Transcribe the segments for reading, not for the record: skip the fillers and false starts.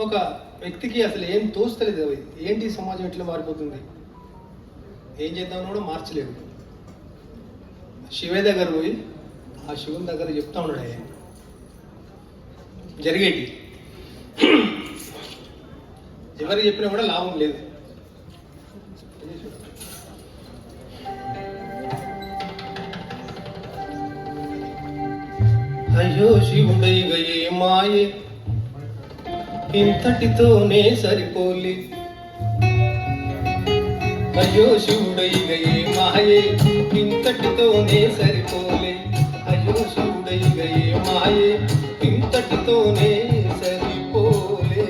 ఒక వ్యక్తికి అసలు ఏం తోస్తలేదు, ఏంటి సమాజం ఎట్లా మారిపోతుంది, ఏం చేద్దామని కూడా మార్చలేవు. శివయ్య దగ్గర పోయి ఆ శివుని దగ్గర చెప్తా ఉన్నాడు, ఆయన జరిగేటి ఎవరికి చెప్పినా కూడా లాభం లేదు. అయ్యో శివుడైగ ఏ మాయే, ఇంతటితోనే సరిపోలే. అయ్యో శివుడైగ ఏ మాయే, ఇంతటితోనే సరిపోలే. అయ్యో శివుడైగ ఏ మాయే, ఇంతటితోనే సరిపోలే.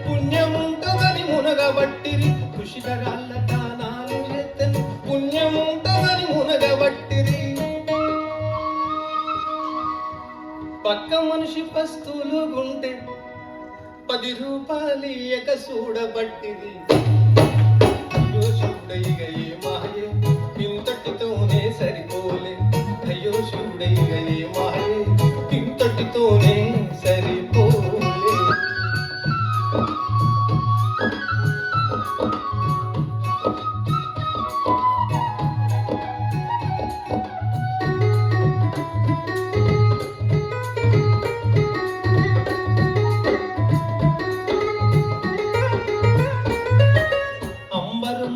పుణ్యముంటదని మునగబట్టిరి, కృషికరాళ్ళ దానాలు చేతను పుణ్యముంటదని మునగబట్టిరి. పక్క మనిషి పస్తులు గుంటే 10 రూపాయలు ఇయ్యక చూడబట్టిరి. అయ్యో శివుడైగ ఏ మాయే, ఇంతటితోనే సరిపోలే. అయ్యో శివుడైగ ఏ మాయే, ఇంతటితోనే సరిపోలే.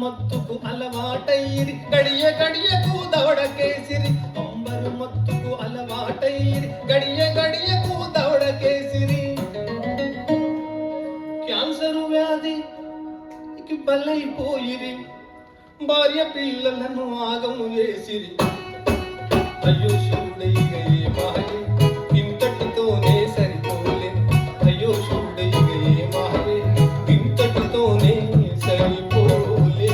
మత్తుకు అలవాటైరి, గడియ గడియకు దవడకేసిరి. అంబరు మత్తుకు అలవాటైరి, గడియ గడియకు దవడకేసిరి. క్యాన్సరు వ్యాధికి బలైపోయిరి, భార్య పిల్లలను ఆగము చేసిరి. అయ్యో శివుడైగ ఏ మాయే, ఇంతటితోనే సరిపోలే. అయ్యో శివుడైగ ఏ మాయే, ఇంతటితోనే సరిపోలే.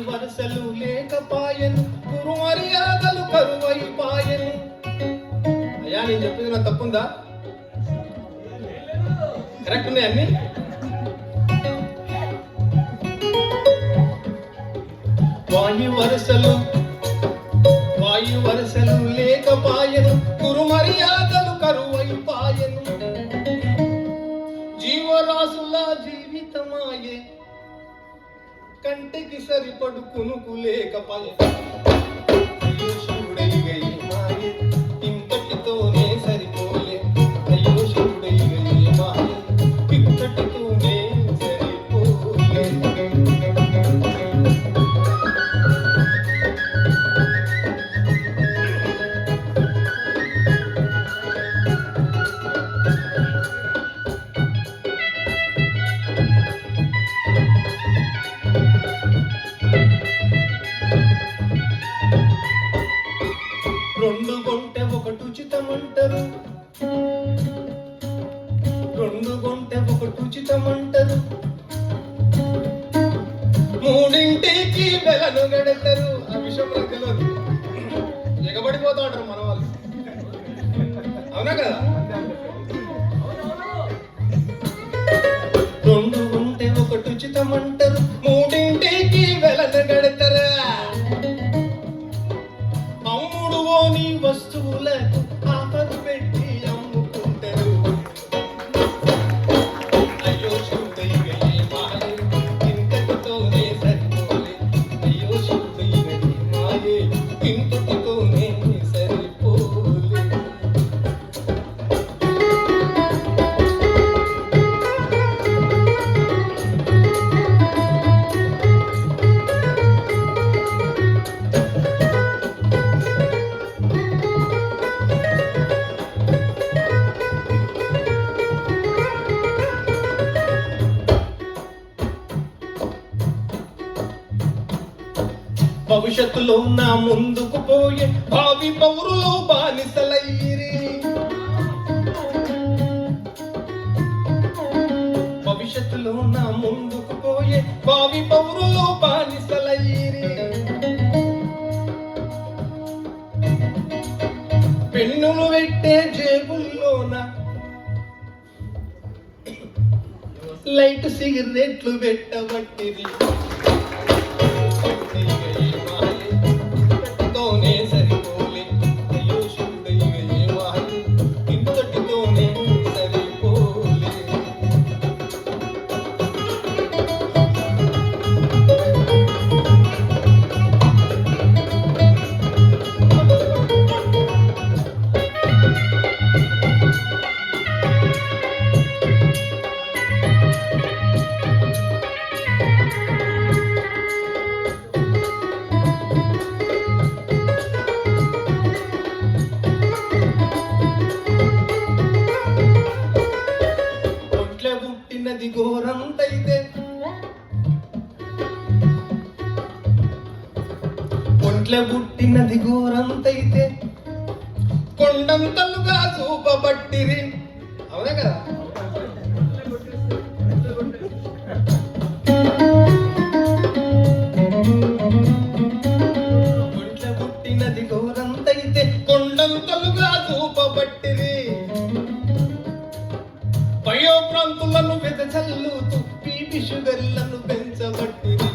వరసలు లేకపాయను, గురు మర్యాదలు కరువైపాయను. అయ్యా నేను చెప్పింది నా తప్పుందా? కరెక్ట్ ఉన్నాయి అన్ని. వాయు వరసలు లేకపాయను, గురు మర్యాదలు కరువైపాయను. జీవరాశుల జీవితమాయే, కంటికి సరిపడు కునుకు లేకపాయే. అయ్యో శివుడైగ ఏ మాయే, ఇంతటితోనే సరిపోలే. అయ్యో శివుడైగ ఏ మాయే, ఇంతటితోనే సరిపోలే. రెండు కొంటే ఒకటి ఉచితమంటారు, రెండు కొంటే ఒకటి ఉచితమంటారు. మూడింటికి వెలను గడతారు. ఆ విషయం నాకు తెలియదు, ఎగబడిపోతా ఉంటారు మన వాళ్ళు. అవునా కదా? రెండు కొంటే ఒకటి ఉచితమంటారు, మూడింటికి వెలను గడతారు. అమ్ముడువోని వస్తువులకు ఆఫరు పెట్టి అమ్ముకుంటారు. అయ్యో శివుడైగ ఏ మాయే, ఇంతటితోనే సరిపోలే. అయ్యో శివుడైగ ఏ మాయే, ఇంతటితోనే సరిపోలే. భవిష్యత్తులో నా ముందుకు పోయే భావి పౌరులు బానిసలయ్యిరి. భవిష్యత్తులో నా ముందుకు పోయే భావి పౌరులు బానిసలయ్యిరి. పెన్నులు పెట్టే జేబుల్లోన లైట్ సిగరెట్లు పెట్టబట్టిరి. తోనే సరిపోలే అయ్యో శివుడయ్య ఏ మాలి ఇంతటితోనే సరిపోలే. పుట్టినది ఘోరంతైతే ఒంట్ల పుట్టినది ఘోరంతైతే కొండంతలుగా చూపబట్టిరి. అవునా కదా? ఒంట్ల పుట్టినది ఘోరంతైతే కొండంతలుగా చూపబట్టిరి. భయోప్రాంతులను వెదజల్లుతూ బీపీ షుగర్లను పెంచబట్టిరి.